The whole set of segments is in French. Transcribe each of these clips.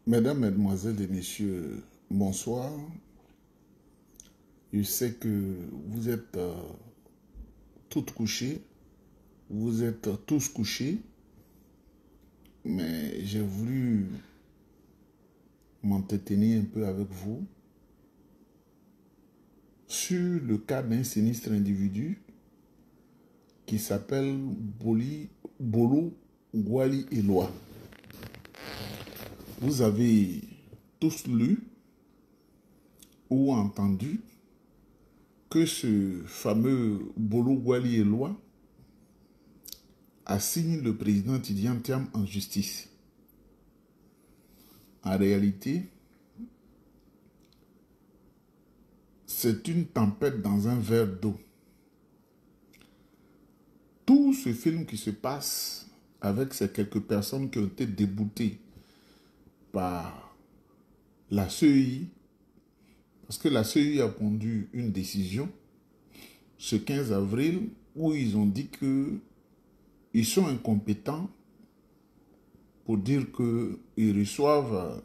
Mesdames, Mesdemoiselles et Messieurs, bonsoir. Je sais que vous êtes toutes couchées, vous êtes tous couchés, mais j'ai voulu m'entretenir un peu avec vous sur le cas d'un sinistre individu qui s'appelle Bolo Gwali Eloi. Vous avez tous lu ou entendu que ce fameux Bolo Gwali Eloi assigne le président Tidjane Thiam en justice. En réalité, c'est une tempête dans un verre d'eau. Tout ce film qui se passe avec ces quelques personnes qui ont été déboutées par la CEI, parce que la CEI a rendu une décision ce 15 avril où ils ont dit qu'ils sont incompétents pour dire qu'ils reçoivent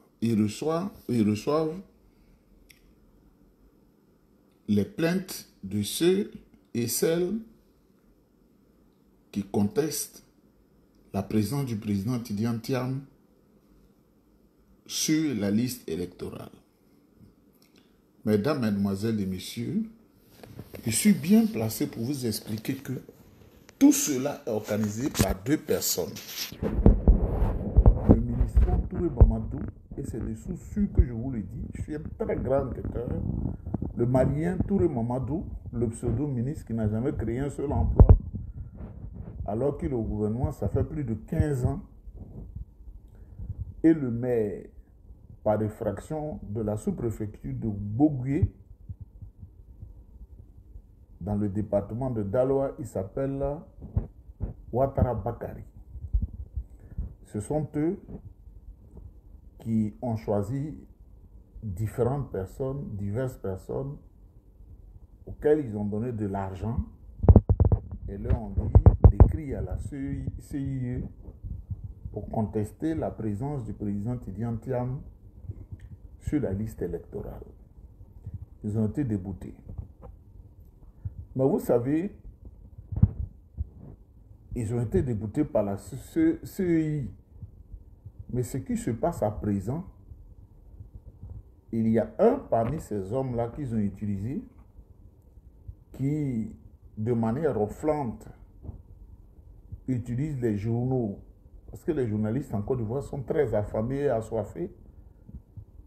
les plaintes de ceux et celles qui contestent la présence du président Tidjane Thiam sur la liste électorale. Mesdames, Mesdemoiselles et Messieurs, je suis bien placé pour vous expliquer que tout cela est organisé par deux personnes. Le ministre Touré Mamadou, et c'est des sous-sûrs que je vous le dis, je suis un très grand enquêteur. Le malien Touré Mamadou, le pseudo-ministre qui n'a jamais créé un seul emploi, alors qu'il est au gouvernement, ça fait plus de 15 ans, et le maire, par effraction de la sous-préfecture de Bogué, dans le département de Daloa, il s'appelle Ouattara Bakari. Ce sont eux qui ont choisi diverses personnes auxquelles ils ont donné de l'argent et leur ont dit d'écrire à la CIE pour contester la présence du président Tidjane Thiam sur la liste électorale. Ils ont été déboutés. Mais vous savez, ils ont été déboutés par la CEI. Mais ce qui se passe à présent, il y a un parmi ces hommes-là qu'ils ont utilisés qui, de manière offlante, utilise les journaux. Parce que les journalistes en Côte d'Ivoire sont très affamés et assoiffés.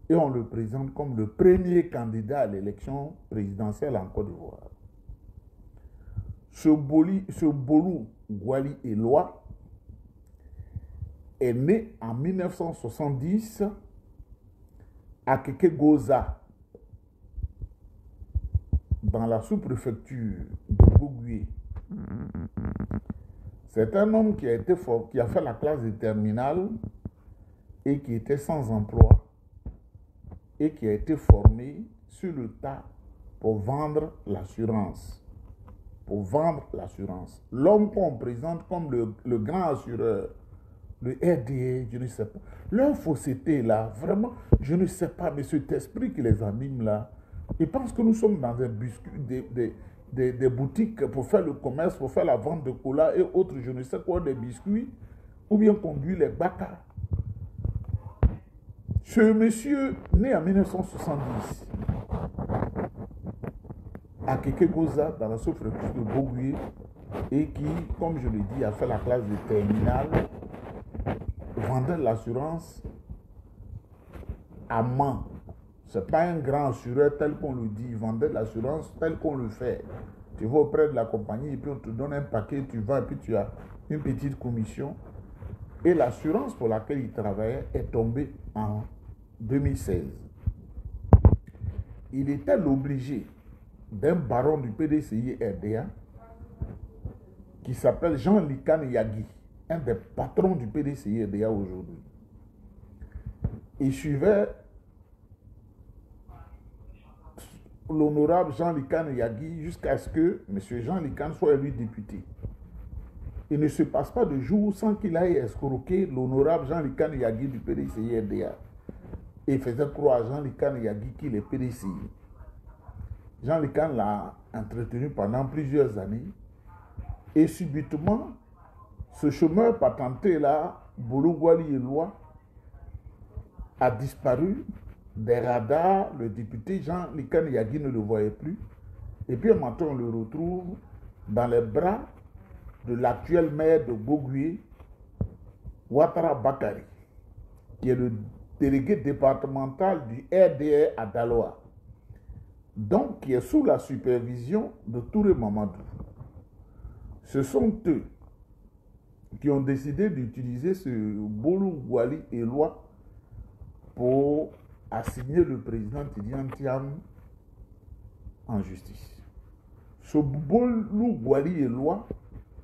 Et on le présente comme le premier candidat à l'élection présidentielle en Côte d'Ivoire. Ce Bolo Gwali Eloi est né en 1970 à Kekegoza, dans la sous-préfecture de Bogué. C'est un homme qui a fait la classe de terminale et qui était sans emploi et qui a été formé sur le tas pour vendre l'assurance. L'homme qu'on présente comme le grand assureur, le RDA, je ne sais pas. Leur fausseté là, vraiment, je ne sais pas, mais cet esprit qui les anime là, ils pensent que nous sommes dans des boutiques pour faire le commerce, pour faire la vente de cola et autres, je ne sais quoi, des biscuits, ou bien conduire les bacas. Ce monsieur, né en 1970, à Kekegoza, dans la sous-préfecture de Bogué, et qui, comme je l'ai dit, a fait la classe de terminale, vendait l'assurance à main. Ce n'est pas un grand assureur tel qu'on le dit, il vendait l'assurance tel qu'on le fait. Tu vas auprès de la compagnie et puis on te donne un paquet, tu vas et puis tu as une petite commission. Et l'assurance pour laquelle il travaillait est tombée en 2016. Il était l'obligé d'un baron du PDCI RDA qui s'appelle Jean-Likane Yagui, un des patrons du PDCI RDA aujourd'hui. Il suivait l'honorable Jean-Likane Yagui jusqu'à ce que M. Jean-Likane soit élu député. Il ne se passe pas de jour sans qu'il aille escroquer l'honorable Jean-Likane Yagui du PDCI RDA. et faisait croire à Jean Likan Yagui qu'il est PDCI. Jean Likan l'a entretenu pendant plusieurs années et subitement, ce chômeur patenté là, Boulou-Gwali Eloi, a disparu des radars. Le député Jean Likan Yagui ne le voyait plus. Et puis un matin, on le retrouve dans les bras de l'actuel maire de Bogué, Ouattara Bakari, qui est le délégué départemental du RDR à Daloa, donc qui est sous la supervision de Touré Mamadou. Ce sont eux qui ont décidé d'utiliser ce Boulou-Gwali Eloi pour assigner le président Tidjane Thiam en justice. Ce Boulou-Gwali Eloi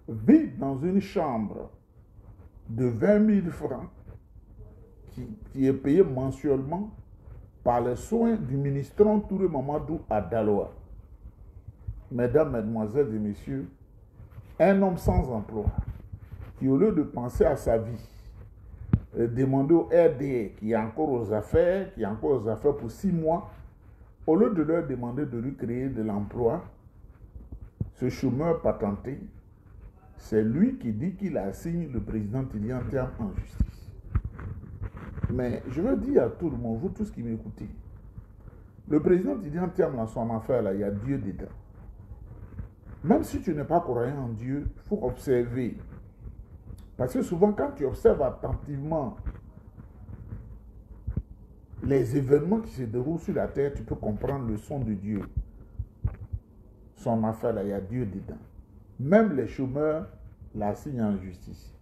vit dans une chambre de 20 000 francs qui est payée mensuellement par les soins du ministre Touré Mamadou à Daloa. Mesdames, Mesdemoiselles et Messieurs, un homme sans emploi qui, au lieu de penser à sa vie, demander au RDA qui est encore aux affaires, pour 6 mois, au lieu de leur demander de lui créer de l'emploi, ce chômeur patenté, c'est lui qui dit qu'il assigne le président Tidjane Thiam en justice. Mais je veux dire à tout le monde, vous tous qui m'écoutez, le président Tidjane Thiam dans son affaire, là, il y a Dieu dedans. Même si tu n'es pas croyant en Dieu, il faut observer. Parce que souvent, quand tu observes attentivement les événements qui se déroulent sur la terre, tu peux comprendre le son de Dieu. Son affaire, là, il y a Dieu dedans. Même les chômeurs l'assignent en justice.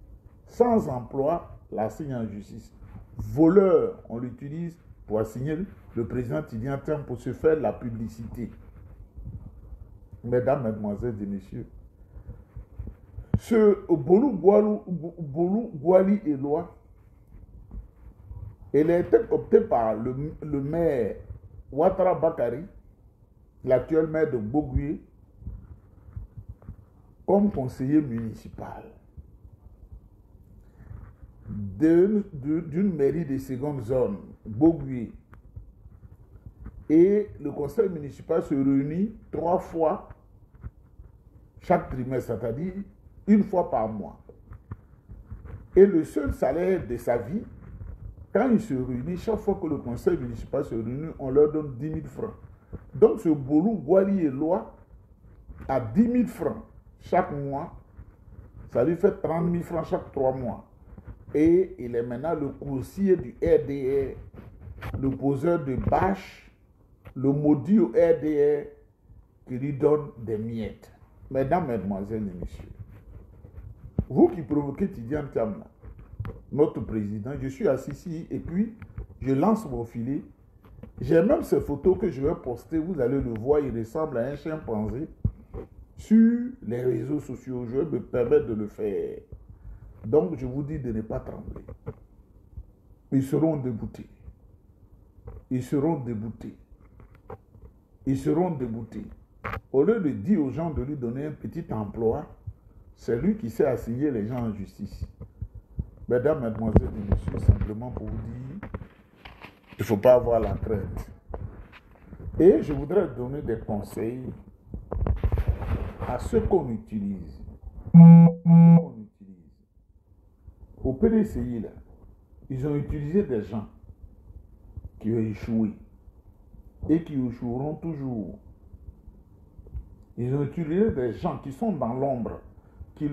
Sans emploi, l'assignent en justice. Voleur, on l'utilise pour assigner le président Tidjane Thiam pour se faire la publicité. Mesdames, Mesdemoiselles et Messieurs, ce Boulou-Gwali Eloi, il a été opté par le maire Ouattara Bakari, l'actuel maire de Bogué, comme conseiller municipal d'une mairie de seconde zone, Bogué. Et le conseil municipal se réunit 3 fois chaque trimestre, c'est-à-dire 1 fois par mois. Et le seul salaire de sa vie, quand il se réunit, chaque fois que le conseil municipal se réunit, on leur donne 10 000 francs. Donc ce Boulou-Gwali Eloi a 10 000 francs chaque mois, ça lui fait 30 000 francs chaque 3 mois. Et il est maintenant le coursier du RDR, le poseur de bâches, le maudit au RDR qui lui donne des miettes. Mesdames, Mesdemoiselles et Messieurs, vous qui provoquez Tidjane Thiam, notre président, je suis assis ici et puis je lance mon filet. J'ai même ces photos que je vais poster, vous allez le voir, il ressemble à un chimpanzé sur les réseaux sociaux. Je vais me permettre de le faire. Donc je vous dis de ne pas trembler. Ils seront déboutés. Ils seront déboutés. Ils seront déboutés. Au lieu de dire aux gens de lui donner un petit emploi, c'est lui qui sait assigner les gens en justice. Mesdames, Mesdemoiselles et Messieurs, simplement pour vous dire, il ne faut pas avoir la crainte. Et je voudrais donner des conseils à ceux qu'on utilise. Au PDCI, là, ils ont utilisé des gens qui ont échoué et qui échoueront toujours. Ils ont utilisé des gens qui sont dans l'ombre, qui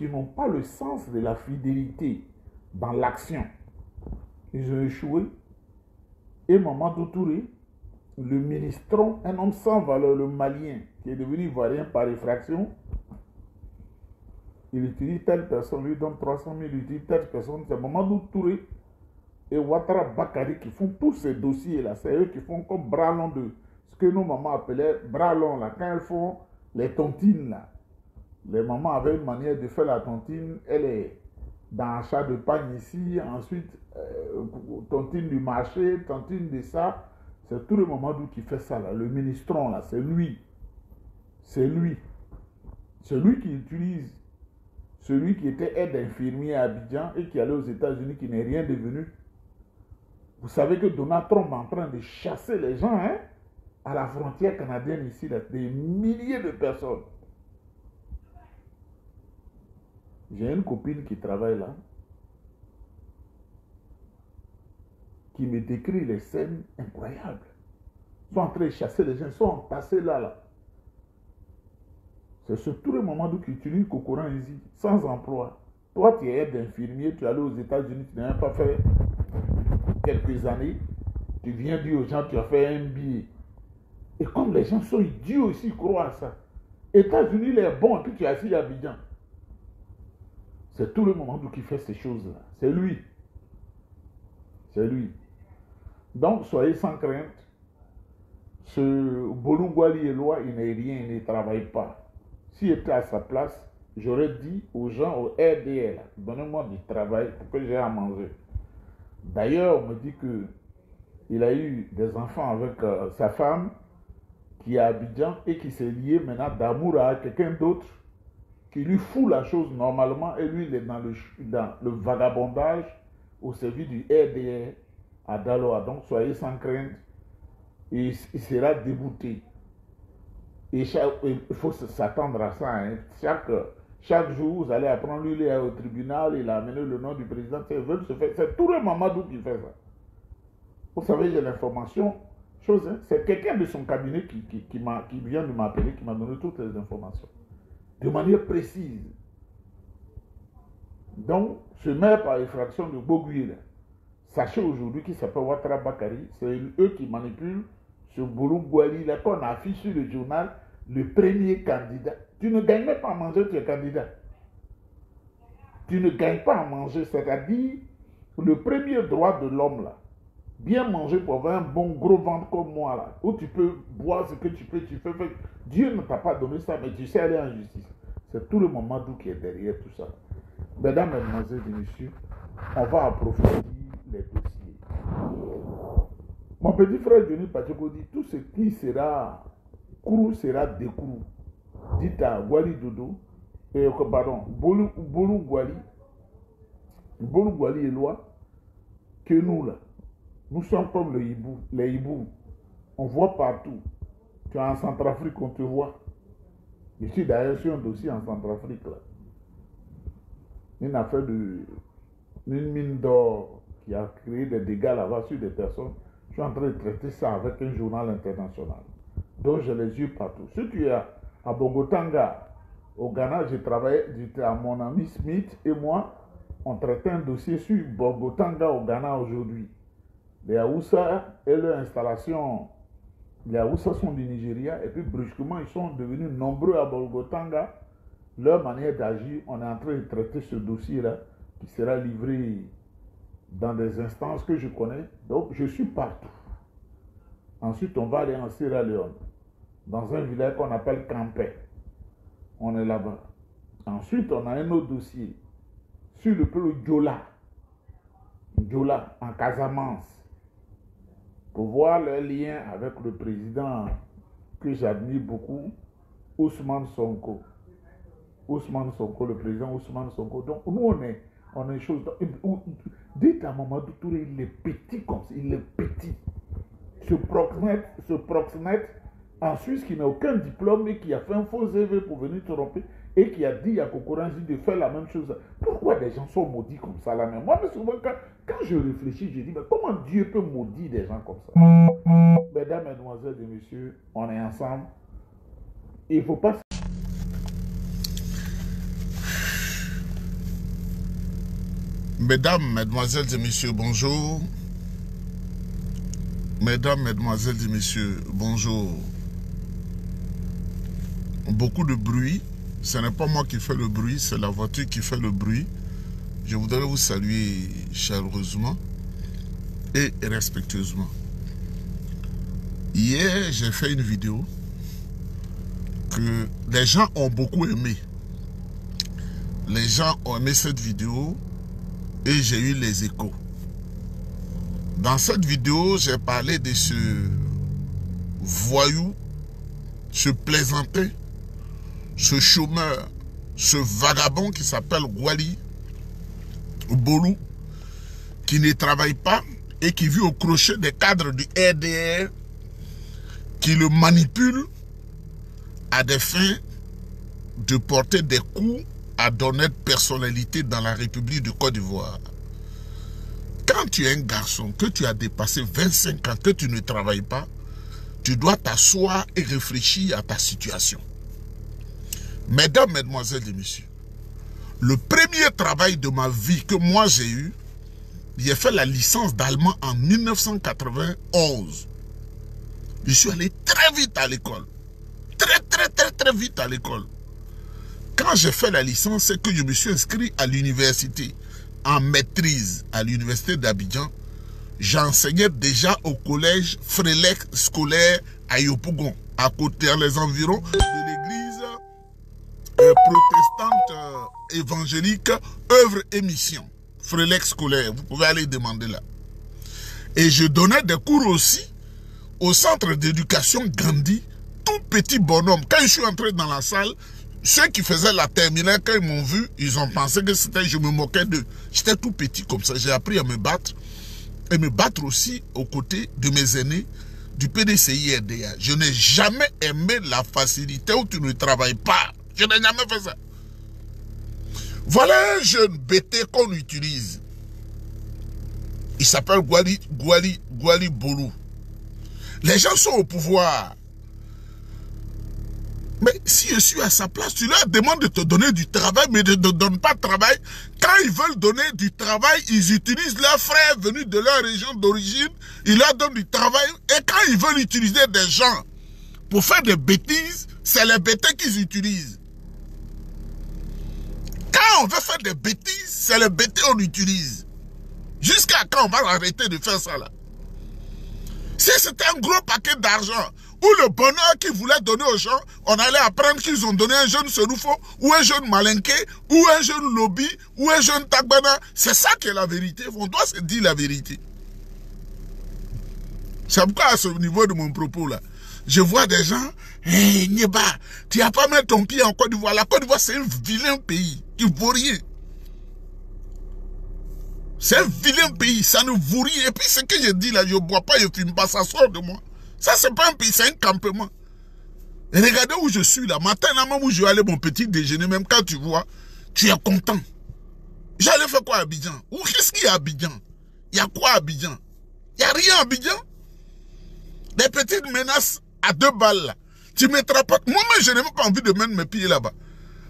n'ont pas le sens de la fidélité dans l'action. Ils ont échoué. Et Mamadou Touré, le ministron, un homme sans valeur, le Malien, qui est devenu ivoirien par effraction, il utilise telle personne, lui donne 300 000, il utilise telle personne. C'est Mamadou Touré et Ouattara Bakari qui font tous ces dossiers-là. C'est eux qui font comme bras long de ce que nos mamans appelaient bras long, là. Quand elles font les tontines, là. Les mamans avaient une manière de faire la tontine. Elle est dans un chat de pagne ici, ensuite tontine du marché, tontine de ça. C'est tout le Mamadou qui fait ça, là. Le ministron, là, c'est lui. C'est lui. C'est lui qui utilise celui qui était aide infirmier à Abidjan et qui allait aux États-Unis, qui n'est rien devenu. Vous savez que Donald Trump est en train de chasser les gens hein, à la frontière canadienne ici, là, des milliers de personnes. J'ai une copine qui travaille là, qui me décrit les scènes incroyables. Ils sont en train de chasser les gens, ils sont entassés là. C'est sur tous les moments où tu utilises Cocoran ici, sans emploi. Toi, tu es d'infirmier, tu es allé aux États-Unis, tu n'as même pas fait quelques années. Tu viens dire aux gens, tu as fait un billet. Et comme les gens sont idiots ici, ils croient à ça. États-Unis, il est bon, et puis tu es assis à Abidjan. C'est tout le moment où il fait ces choses-là. C'est lui. C'est lui. Donc, soyez sans crainte. Ce Bolungwali Eloi, il n'est rien, il ne travaille pas. S'il était à sa place, j'aurais dit aux gens au RDL, donnez-moi du travail pour que j'ai à manger. D'ailleurs, on me dit qu'il a eu des enfants avec sa femme qui est à Abidjan et qui s'est lié maintenant d'amour à quelqu'un d'autre qui lui fout la chose normalement et lui il est dans le vagabondage au service du RDR à Daloa. Donc soyez sans crainte, il sera débouté. Et il faut s'attendre à ça. Hein. Chaque jour, vous allez apprendre, lui, il est au tribunal, il a amené le nom du président. C'est tout le Mamadou qui fait ça. Vous savez, j'ai l'information. Hein, c'est quelqu'un de son cabinet qui vient de m'appeler, qui m'a donné toutes les informations. De manière précise. Donc, ce maire par effraction de Boguil, sachez aujourd'hui qu'il s'appelle Ouattara Bakari, c'est eux qui manipulent ce Bolungwali là qu'on affiche sur le journal, le premier candidat. Tu ne gagnes même pas à manger, tu es candidat. Tu ne gagnes pas à manger, c'est-à-dire le premier droit de l'homme là. Bien manger pour avoir un bon gros ventre comme moi là, où tu peux boire ce que tu peux, Dieu ne t'a pas donné ça, mais tu sais aller en justice. C'est tout le Mamadou qui est derrière tout ça. Mesdames, Mesdemoiselles et Messieurs, on va approfondir les dossiers. Mon petit frère Johnny Pacheko dit tout ce qui sera Kourou sera dékourou. Dites à Gwali Dodo, pardon, Bolou Gwali Eloi, que nous là, nous sommes comme les hiboux. On voit partout. Tu es en Centrafrique, on te voit. Je suis d'ailleurs sur un dossier en Centrafrique là. Une affaire une mine d'or qui a créé des dégâts là-bas sur des personnes. Je suis en train de traiter ça avec un journal international. Donc j'ai les yeux partout. Si tu es à Bogotanga, au Ghana, j'étais à mon ami Smith et moi, on traitait un dossier sur Bogotanga au Ghana aujourd'hui. Les Haoussa et leur installation, les Haoussa sont du Nigeria et puis brusquement ils sont devenus nombreux à Bogotanga. Leur manière d'agir, on est en train de traiter ce dossier-là qui sera livré dans des instances que je connais. Donc je suis partout. Ensuite on va aller en Sierra Leone, dans un village qu'on appelle Campé. On est là-bas. Ensuite on a un autre dossier sur le peuple Djola, en Casamance, pour voir le lien avec le président que j'admire beaucoup, Ousmane Sonko. Ousmane Sonko, le président Ousmane Sonko. Donc nous on est chose. Dites à Mamadou Touré, il est petit comme ça, il est petit. Ce proxénète en Suisse qui n'a aucun diplôme et qui a fait un faux CV pour venir te romper et qui a dit à Kokoranzi de faire la même chose. Pourquoi des gens sont maudits comme ça là même? Moi, souvent, quand je réfléchis, je dis, mais comment Dieu peut maudire des gens comme ça? Mesdames, Mesdemoiselles et Messieurs, on est ensemble. Il ne faut pas... Mesdames, Mesdemoiselles et Messieurs, bonjour. Mesdames, Mesdemoiselles et Messieurs, bonjour. Beaucoup de bruit. Ce n'est pas moi qui fais le bruit, c'est la voiture qui fait le bruit. Je voudrais vous saluer chaleureusement et respectueusement. Hier, j'ai fait une vidéo que les gens ont beaucoup aimé. Les gens ont aimé cette vidéo et j'ai eu les échos. Dans cette vidéo, j'ai parlé de ce voyou, ce plaisantin, ce chômeur, ce vagabond qui s'appelle Gwali Bolou, qui ne travaille pas et qui vit au crochet des cadres du RDR qui le manipulent à des fins de porter des coups à d'honnêtes personnalités dans la République de Côte d'Ivoire. Quand tu es un garçon, que tu as dépassé 25 ans, que tu ne travailles pas, tu dois t'asseoir et réfléchir à ta situation. Mesdames, mesdemoiselles et messieurs, le premier travail de ma vie que moi j'ai eu, j'ai fait la licence d'allemand en 1991. Je suis allé très vite à l'école. Très vite à l'école. Quand j'ai fait la licence, c'est que je me suis inscrit à l'université en maîtrise à l'université d'Abidjan. J'enseignais déjà au collège Frélec scolaire à Yopougon, à côté, dans les environs de l'église protestante évangélique Œuvre et Mission. Frélec scolaire, vous pouvez aller demander là. Et je donnais des cours aussi au centre d'éducation Gandhi, tout petit bonhomme. Quand je suis entré dans la salle, ceux qui faisaient la terminale, quand ils m'ont vu, ils ont pensé que c'était, je me moquais d'eux. J'étais tout petit comme ça. J'ai appris à me battre. Et me battre aussi aux côtés de mes aînés du PDCI RDA. Je n'ai jamais aimé la facilité où tu ne travailles pas. Je n'ai jamais fait ça. Voilà un jeune bêté qu'on utilise. Il s'appelle Gwali Bolou. Les gens sont au pouvoir. Mais si je suis à sa place, tu leur demandes de te donner du travail, mais ne te donnent pas de travail. Quand ils veulent donner du travail, ils utilisent leurs frères venus de leur région d'origine, ils leur donnent du travail. Et quand ils veulent utiliser des gens pour faire des bêtises, c'est les bêtés qu'ils utilisent. Quand on veut faire des bêtises, c'est les bêtés qu'on utilise. Jusqu'à quand on va arrêter de faire ça là? Si c'était un gros paquet d'argent, ou le bonheur qu'ils voulaient donner aux gens, on allait apprendre qu'ils ont donné un jeune Seroufo, ou un jeune Malinké, ou un jeune Lobby, ou un jeune Tagbana. C'est ça qui est la vérité. On doit se dire la vérité. C'est pourquoi à ce niveau de mon propos là, je vois des gens, hey, Nieba, tu n'as pas mis ton pied en Côte d'Ivoire. La Côte d'Ivoire c'est un vilain pays qui ne vaut rien. C'est un vilain pays, ça ne vaut rien. Et puis ce que je dis là, je ne bois pas, je ne fume pas, ça sort de moi. Ça, c'est pas un pays, c'est un campement. Et regardez où je suis là. Matin, même où je vais aller mon petit déjeuner, même quand tu vois, tu es content. J'allais faire quoi à Abidjan? Ou qu'est-ce qu'il y a à Abidjan? Il y a quoi à Abidjan? Il n'y a rien à Abidjan. Des petites menaces à 2 balles là. Tu ne mettras pas. Moi-même, je n'ai même pas envie de mettre mes pieds là-bas.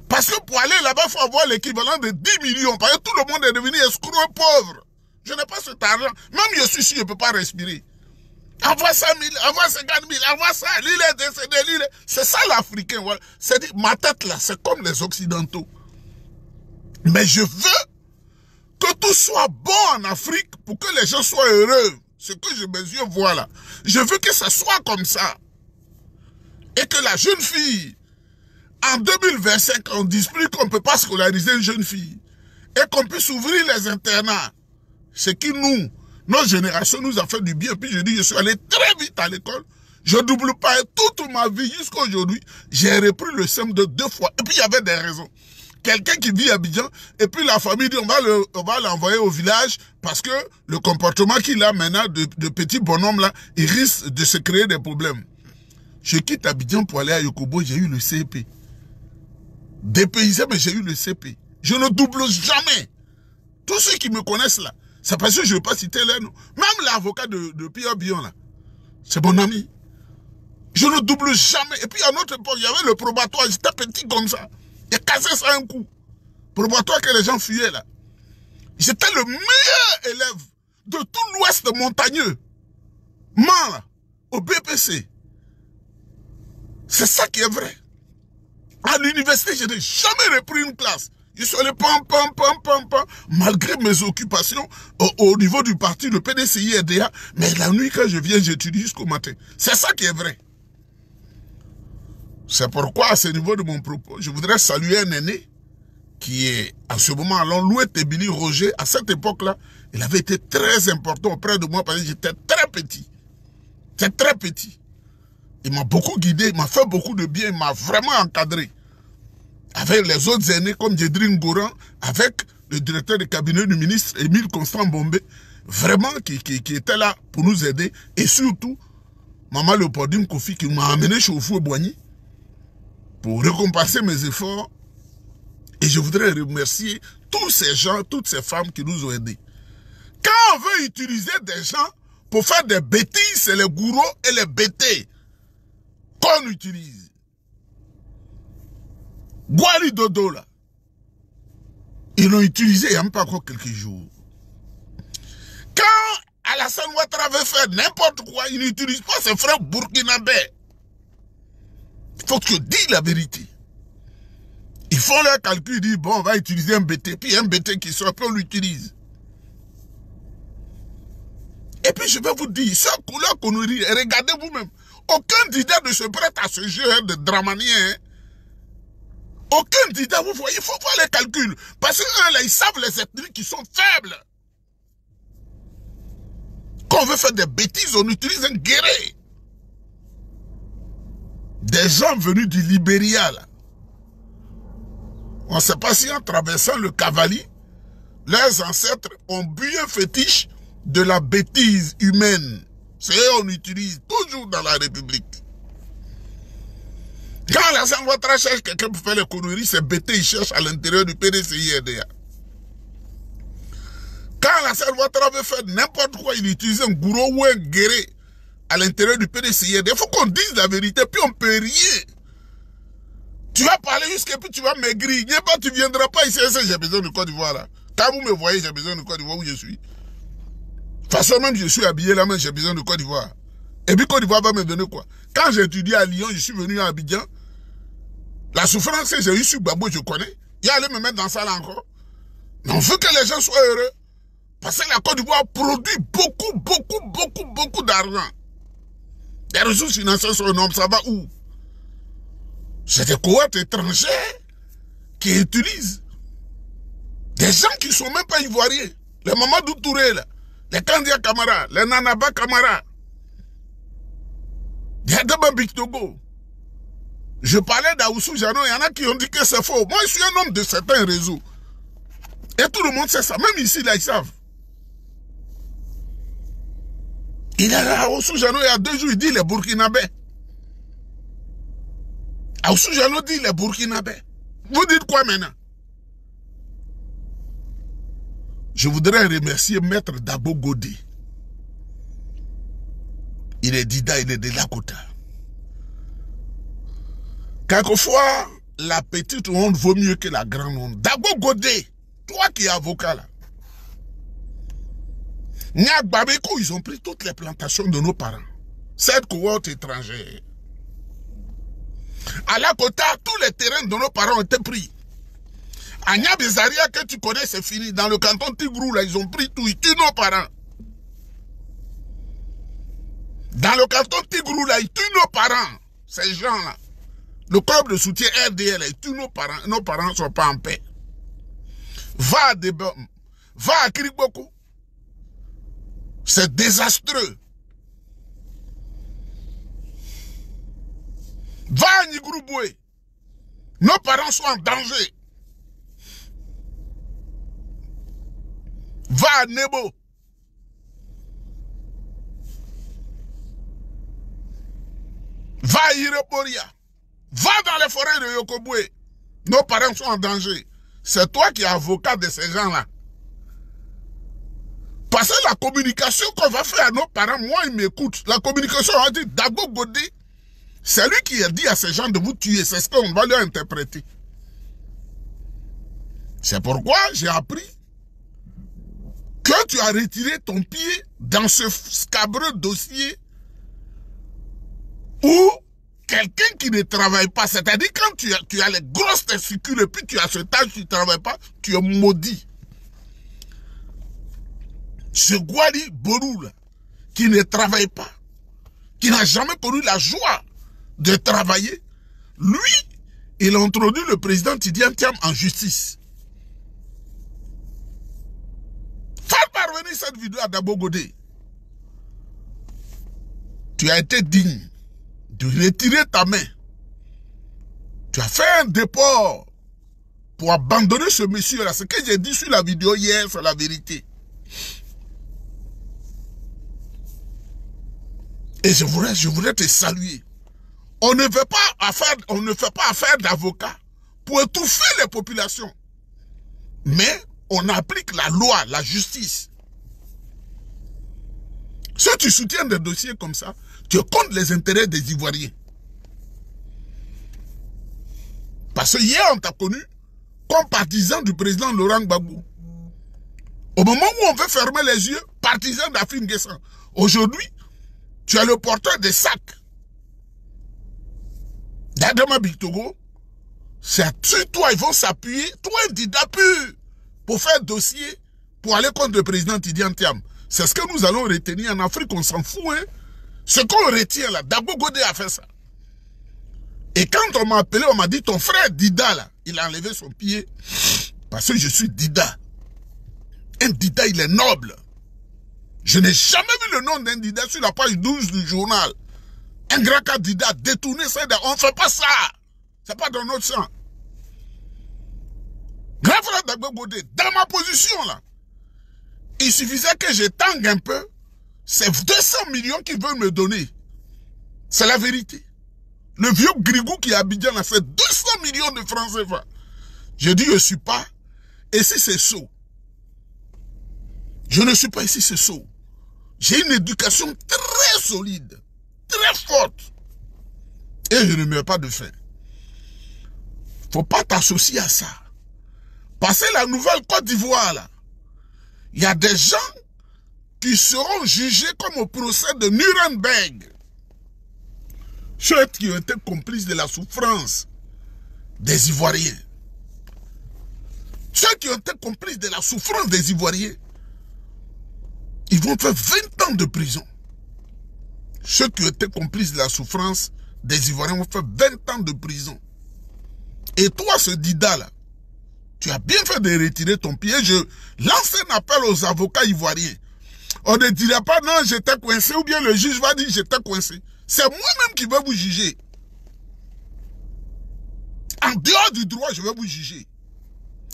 Parce que pour aller là-bas, il faut avoir l'équivalent de 10 millions. Parce que tout le monde est devenu escroc pauvre. Je n'ai pas cet argent. Même je suis sûr, je ne peux pas respirer. Envoie 100 000, envoie 50 000, envoie ça. Lui, il est décédé, lui, c'est ça l'Africain. Voilà. C'est-à-dire, ma tête là, c'est comme les Occidentaux. Mais je veux que tout soit bon en Afrique pour que les gens soient heureux. Ce que je mesure, voilà. Je veux que ça soit comme ça. Et que la jeune fille, en 2025, on ne dise plus qu'on ne peut pas scolariser une jeune fille. Et qu'on puisse ouvrir les internats. Ce qui nous, notre génération nous a fait du bien. Puis je dis, je suis allé très vite à l'école. Je ne double pas. Et toute ma vie jusqu'à aujourd'hui, j'ai repris le SEM de 2 fois. Et puis il y avait des raisons. Quelqu'un qui vit à Abidjan, et puis la famille dit, on va l'envoyer au village parce que le comportement qu'il a maintenant de petit bonhomme là, il risque de se créer des problèmes. Je quitte Abidjan pour aller à Yokobo, j'ai eu le CP. Dépaysé, mais j'ai eu le CP. Je ne double jamais. Tous ceux qui me connaissent là, c'est parce que je ne veux pas citer les noms. Même l'avocat de Pierre Bion là, c'est mon ami. Je ne double jamais. Et puis à notre époque, il y avait le probatoire, j'étais petit comme ça. Il a cassé ça un coup. Probatoire que les gens fuyaient là. J'étais le meilleur élève de tout l'ouest montagneux. Là, au BPC. C'est ça qui est vrai. À l'université, je n'ai jamais repris une classe. Je suis allé malgré mes occupations au niveau du parti, le PDCI RDA. Mais la nuit, quand je viens, j'étudie jusqu'au matin. C'est ça qui est vrai. C'est pourquoi, à ce niveau de mon propos, je voudrais saluer un aîné qui est, à ce moment, alors Louis Tébili Roger, à cette époque-là, il avait été très important auprès de moi parce que j'étais très petit. J'étais très petit. Il m'a beaucoup guidé, il m'a fait beaucoup de bien, il m'a vraiment encadré. Avec les autres aînés comme Djedrine Goran, avec le directeur de cabinet du ministre Émile Constant Bombé, vraiment qui était là pour nous aider. Et surtout, Maman Léopoldine Kofi qui m'a amené chez Oufou Boigny pour récompenser mes efforts. Et je voudrais remercier tous ces gens, toutes ces femmes qui nous ont aidés. Quand on veut utiliser des gens pour faire des bêtises, c'est les gourous et les bêtés qu'on utilise. Gwali Dodo là, ils l'ont utilisé il n'y a même pas encore quelques jours. Quand Alassane Ouattara veut faire n'importe quoi, il n'utilise pas ses frères burkinabés. Il faut que je dise la vérité. Ils font leur calcul, ils disent, bon, on va utiliser un BT, puis un BT qui sort, puis on l'utilise. Et puis je vais vous dire, ça, couleur qu'on nous dit, regardez vous-même, aucun candidat ne se prête à ce jeu de dramanien. Hein. Aucun candidat, vous voyez, il faut voir les calculs. Parce qu'eux, là, ils savent les ethnies qui sont faibles. Quand on veut faire des bêtises, on utilise un guerrier. Des gens venus du Libéria, là. On ne sait pas si en traversant le Cavali, leurs ancêtres ont bu un fétiche de la bêtise humaine. C'est eux qu'on utilise toujours dans la République. Quand Alassane Ouattara cherche quelqu'un pour faire les conneries, c'est bêté, il cherche à l'intérieur du PDCI-RDA. Quand Alassane Ouattara veut faire n'importe quoi, il utilise un gourou ou un guéré à l'intérieur du PDCI-RDA. Il faut qu'on dise la vérité, puis on peut rien. Tu vas parler jusqu'à puis tu vas maigrir. Tu ne viendras pas ici, j'ai besoin de Côte d'Ivoire là. Quand vous me voyez, j'ai besoin de Côte d'Ivoire où je suis. De toute façon, même je suis habillé là, mais j'ai besoin de Côte d'Ivoire. Et puis Côte d'Ivoire va me donner quoi? Quand j'ai étudié à Lyon, je suis venu à Abidjan. La souffrance que j'ai eue sur Gbagbo, je connais. Il allait me mettre dans ça là encore. Mais on veut que les gens soient heureux. Parce que la Côte d'Ivoire produit beaucoup d'argent. Les ressources financières sont énormes, ça va où? C'est des cohortes étrangers qui utilisent des gens qui ne sont même pas ivoiriens. Les Mamadou Touré, là, les Kandia Kamara, les Nanaba Kamara, les Adama Biktogo. Je parlais d'Aoussou Jano, il y en a qui ont dit que c'est faux. Moi, je suis un homme de certains réseaux. Et tout le monde sait ça. Même ici, là, ils savent. Il est là, Aoussou Jano, il y a 2 jours, il dit les Burkinabés. Aoussou Jano dit les Burkinabés. Vous dites quoi maintenant? Je voudrais remercier Maître Dabo Godé. Il est Dida, il est de Lakota. Quelquefois, la petite honte vaut mieux que la grande honte. Dabo Godé, toi qui es avocat là. Niak Babeko, ils ont pris toutes les plantations de nos parents. Cette cohorte étrangère. À Lakota, tous les terrains de nos parents ont été pris. À Niabezaria, que tu connais, c'est fini. Dans le canton Tigrou, là, ils ont pris tout. Ils tuent nos parents. Dans le canton Tigrou, là, ils tuent nos parents. Ces gens-là. Le club de soutien RDL, là, ils tuent nos parents. Nos parents ne sont pas en paix. Va à Kiriboko. C'est désastreux. Va à Nigrouboué. Nos parents sont en danger. Va à Nebo. Va à Ireporia. Va dans les forêts de Yokoboué. Nos parents sont en danger. C'est toi qui es avocat de ces gens-là. Parce que la communication qu'on va faire à nos parents, moi, ils m'écoutent. La communication, on va dire, Dabo Godé, c'est lui qui a dit à ces gens de vous tuer. C'est ce qu'on va leur interpréter. C'est pourquoi j'ai appris que tu as retiré ton pied dans ce scabreux dossier où quelqu'un qui ne travaille pas, c'est-à-dire quand tu as les grosses testicules et puis tu as ce âge, tu ne travailles pas, tu es maudit. Ce Gwali Borou, là, qui ne travaille pas, qui n'a jamais connu la joie de travailler, lui, il a introduit le président Tidiane Thiam en justice. Faites parvenir cette vidéo à Dabo Godé. Tu as été digne de retirer ta main. Tu as fait un dépôt pour abandonner ce monsieur-là. Ce que j'ai dit sur la vidéo hier, c'est la vérité. Et je voudrais te saluer. On ne fait pas affaire d'avocat pour étouffer les populations. Mais on applique la loi, la justice. Si tu soutiens des dossiers comme ça, tu comptes les intérêts des Ivoiriens. Parce que hier, on t'a connu comme partisan du président Laurent Gbagbo. Au moment où on veut fermer les yeux, partisan d'Afrine Guessan. Aujourd'hui, tu es le porteur des sacs. D'Adama Bictogo, c'est sur toi, ils vont s'appuyer, toi, Dida pur, pour faire dossier, pour aller contre le président Tidiane Thiam. C'est ce que nous allons retenir en Afrique, on s'en fout, hein. Ce qu'on retient là, Dabo Godé a fait ça. Et quand on m'a appelé, on m'a dit, ton frère Dida là, il a enlevé son pied, parce que je suis Dida. Un Dida, il est noble. Je n'ai jamais vu le nom d'un Dida sur la page 12 du journal. Un grand cas Dida détourné, on ne fait pas ça. C'est pas dans notre sang. Grand frère Dabo Godé, dans ma position là, il suffisait que je tangue un peu. C'est 200 millions qu'ils veulent me donner. C'est la vérité. Le vieux Grigou qui est à Abidjan a fait 200 millions de francs CFA. Je dis, je ne suis pas. Et si c'est saut. Je ne suis pas ici, c'est saut. J'ai une éducation très solide, très forte. Et je ne meurs pas de faim. Il ne faut pas t'associer à ça. Parce que la nouvelle Côte d'Ivoire, là, il y a des gens qui seront jugés comme au procès de Nuremberg. Ceux qui ont été complices de la souffrance des Ivoiriens. Ceux qui ont été complices de la souffrance des Ivoiriens, ils vont faire 20 ans de prison. Ceux qui ont été complices de la souffrance des Ivoiriens vont faire 20 ans de prison. Et toi, ce Dida là, tu as bien fait de retirer ton pied. Je lance un appel aux avocats ivoiriens. On ne dirait pas non, j'étais coincé, ou bien le juge va dire j'étais coincé. C'est moi-même qui vais vous juger. En dehors du droit, je vais vous juger.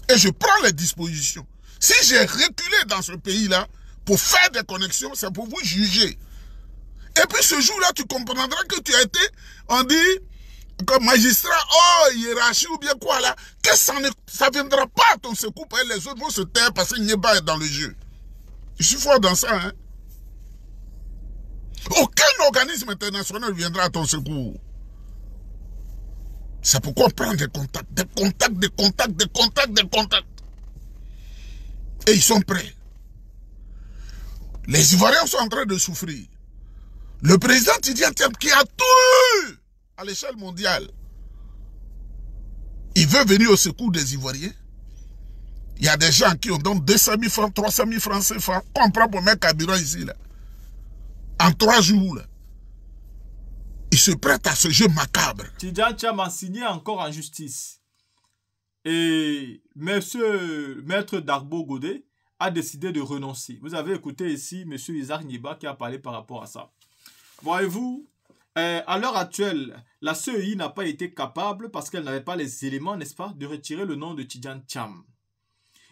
Et je prends les dispositions. Si j'ai reculé dans ce pays-là pour faire des connexions, c'est pour vous juger. Et puis ce jour-là, tu comprendras que tu as été, on dit, comme magistrat, oh, hiérarchie ou bien quoi là, que ça ne viendra pas à ton secours, et les autres vont se taire parce qu'il n'y a pas dans le jeu. Je suis fort dans ça, hein. Aucun organisme international viendra à ton secours. C'est pourquoi on prend des contacts, des contacts, des contacts, des contacts, des contacts. Et ils sont prêts. Les Ivoiriens sont en train de souffrir. Le président Tidiane Thiam qui a tout eu à l'échelle mondiale, il veut venir au secours des Ivoiriens. Il y a des gens qui ont donné 200 000 francs, 300 000 francs CFA, qu'on prend pour mettre carburant ici, là. En 3 jours, là. Ils se prêtent à ce jeu macabre. Tidiane Thiam a signé encore en justice. Et Maître Dabo Godé a décidé de renoncer. Vous avez écouté ici M. Isaac Niba qui a parlé par rapport à ça. Voyez-vous, à l'heure actuelle, la CEI n'a pas été capable, parce qu'elle n'avait pas les éléments, n'est-ce pas, de retirer le nom de Tidiane Thiam.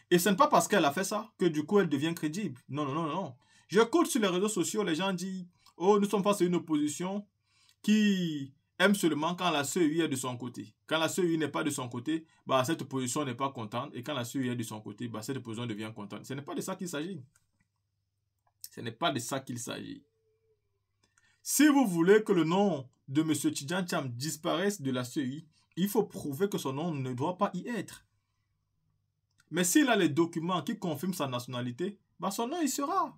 Et ce n'est pas parce qu'elle a fait ça que du coup elle devient crédible. Non, non, non, non. J'écoute sur les réseaux sociaux, les gens disent « Oh, nous sommes face à une opposition qui aime seulement quand la CEI est de son côté. Quand la CEI n'est pas de son côté, bah, cette opposition n'est pas contente. Et quand la CEI est de son côté, bah, cette opposition devient contente. » Ce n'est pas de ça qu'il s'agit. Ce n'est pas de ça qu'il s'agit. Si vous voulez que le nom de M. Tidiane Thiam disparaisse de la CEI, il faut prouver que son nom ne doit pas y être. Mais s'il a les documents qui confirment sa nationalité, bah son nom y sera.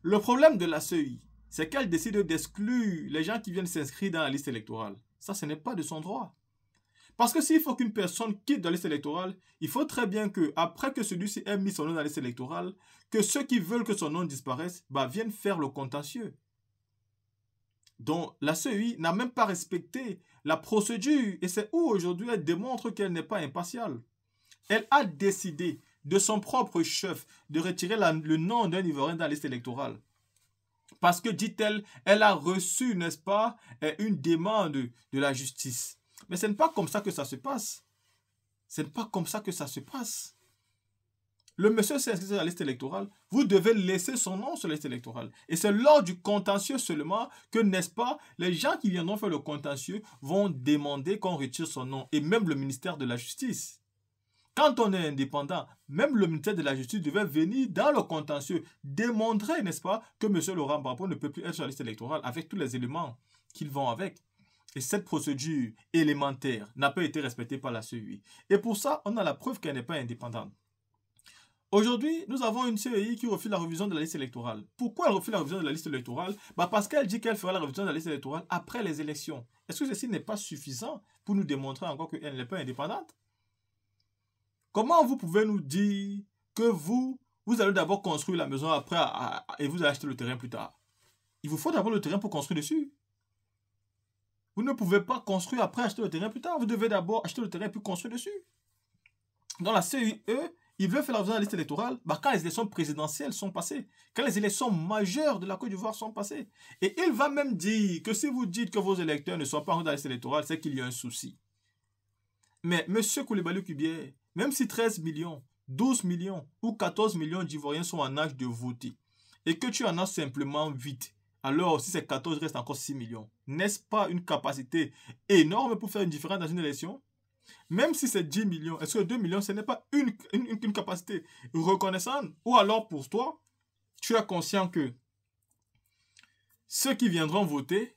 Le problème de la CEI, c'est qu'elle décide d'exclure les gens qui viennent s'inscrire dans la liste électorale. Ça, ce n'est pas de son droit. Parce que s'il faut qu'une personne quitte la liste électorale, il faut très bien que, après que celui-ci ait mis son nom dans la liste électorale, que ceux qui veulent que son nom disparaisse, bah, viennent faire le contentieux. Donc, la CEI n'a même pas respecté la procédure. Et c'est où aujourd'hui elle démontre qu'elle n'est pas impartiale. Elle a décidé de son propre chef de retirer le nom d'un Ivoirien dans la liste électorale. Parce que, dit-elle, elle a reçu, n'est-ce pas, une demande de la justice. Mais ce n'est pas comme ça que ça se passe. Ce n'est pas comme ça que ça se passe. Le monsieur s'est inscrit sur la liste électorale. Vous devez laisser son nom sur la liste électorale. Et c'est lors du contentieux seulement que, n'est-ce pas, les gens qui viendront faire le contentieux vont demander qu'on retire son nom. Et même le ministère de la Justice. Quand on est indépendant, même le ministère de la Justice devait venir dans le contentieux démontrer, n'est-ce pas, que M. Laurent Gbagbo ne peut plus être sur la liste électorale avec tous les éléments qu'ils vont avec. Et cette procédure élémentaire n'a pas été respectée par la CEI. Et pour ça, on a la preuve qu'elle n'est pas indépendante. Aujourd'hui, nous avons une CEI qui refuse la révision de la liste électorale. Pourquoi elle refuse la révision de la liste électorale? Parce qu'elle dit qu'elle fera la révision de la liste électorale après les élections. Est-ce que ceci n'est pas suffisant pour nous démontrer encore qu'elle n'est pas indépendante? Comment vous pouvez nous dire que vous allez d'abord construire la maison après et vous allez acheter le terrain plus tard? Il vous faut d'abord le terrain pour construire dessus. Vous ne pouvez pas construire après acheter le terrain plus tard. Vous devez d'abord acheter le terrain puis construire dessus. Dans la CEI, ils veulent faire la révision de la liste électorale quand les élections présidentielles sont passées, quand les élections majeures de la Côte d'Ivoire sont passées. Et il va même dire que si vous dites que vos électeurs ne sont pas dans la liste électorale, c'est qu'il y a un souci. Mais M. Coulibaly Kubier, même si 13 millions, 12 millions ou 14 millions d'Ivoiriens sont en âge de voter, et que tu en as simplement 8, alors si c'est 14, il reste encore 6 millions. N'est-ce pas une capacité énorme pour faire une différence dans une élection? Même si c'est 10 millions, est-ce que 2 millions, ce n'est pas une capacité reconnaissante? Ou alors pour toi, tu es conscient que ceux qui viendront voter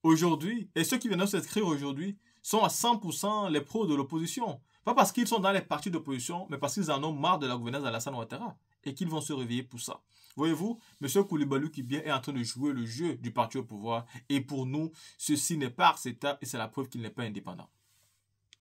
aujourd'hui et ceux qui viendront s'inscrire aujourd'hui sont à 100% les pros de l'opposition. Pas parce qu'ils sont dans les partis d'opposition, mais parce qu'ils en ont marre de la gouvernance d'Alassane Ouattara et qu'ils vont se réveiller pour ça. Voyez-vous, M. Coulibaly Kubier est en train de jouer le jeu du parti au pouvoir et pour nous, ceci n'est pas acceptable et c'est la preuve qu'il n'est pas indépendant.